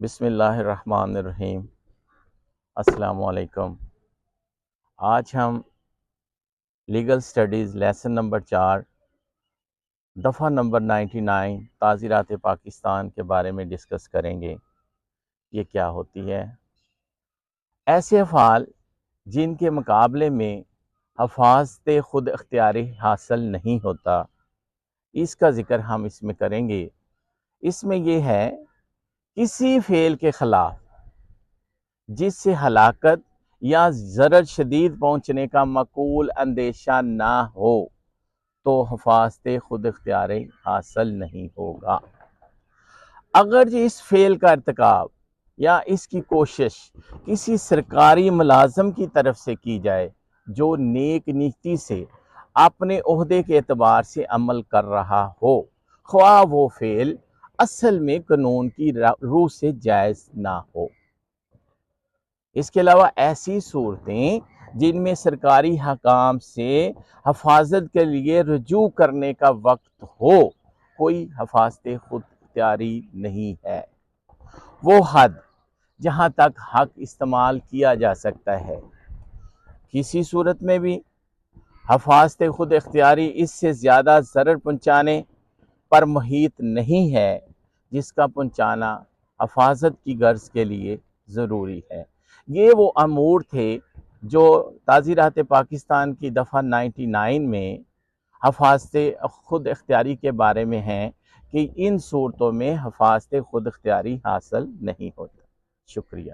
بسم اللہ الرحمن الرحیم۔ السلام علیکم۔ آج ہم لیگل سٹڈیز لیسن نمبر 4 دفعہ نمبر 99 تعزیرات پاکستان کے بارے میں ڈسکس کریں گے۔ یہ کیا ہوتی ہے؟ ایسے افعال جن کے مقابلے میں حفاظت خود اختیاری حاصل نہیں ہوتا، اس کا ذکر ہم اس میں کریں گے۔ اس میں یہ ہے کسی فعل کے خلاف جس سے ہلاکت یا ضرر شدید پہنچنے کا معقول اندیشہ نہ ہو تو حفاظت خود اختیاری حاصل نہیں ہوگا۔ اگر اس فعل کا ارتکاب یا اس کی کوشش کسی سرکاری ملازم کی طرف سے کی جائے جو نیک نیتی سے اپنے عہدے کے اعتبار سے عمل کر رہا ہو، خواہ وہ فعل اصل میں قانون کی روح سے جائز نہ ہو۔ اس کے علاوہ ایسی صورتیں جن میں سرکاری حکام سے حفاظت کے لیے رجوع کرنے کا وقت ہو، کوئی حفاظت خود اختیاری نہیں ہے۔ وہ حد جہاں تک حق استعمال کیا جا سکتا ہے، کسی صورت میں بھی حفاظت خود اختیاری اس سے زیادہ ضرر پہنچانے پر محیط نہیں ہے جس کا پہنچانا حفاظت کی غرض کے لیے ضروری ہے۔ یہ وہ امور تھے جو تعزیرات پاکستان کی دفعہ 99 میں حفاظت خود اختیاری کے بارے میں ہیں کہ ان صورتوں میں حفاظت خود اختیاری حاصل نہیں ہوتا۔ شکریہ۔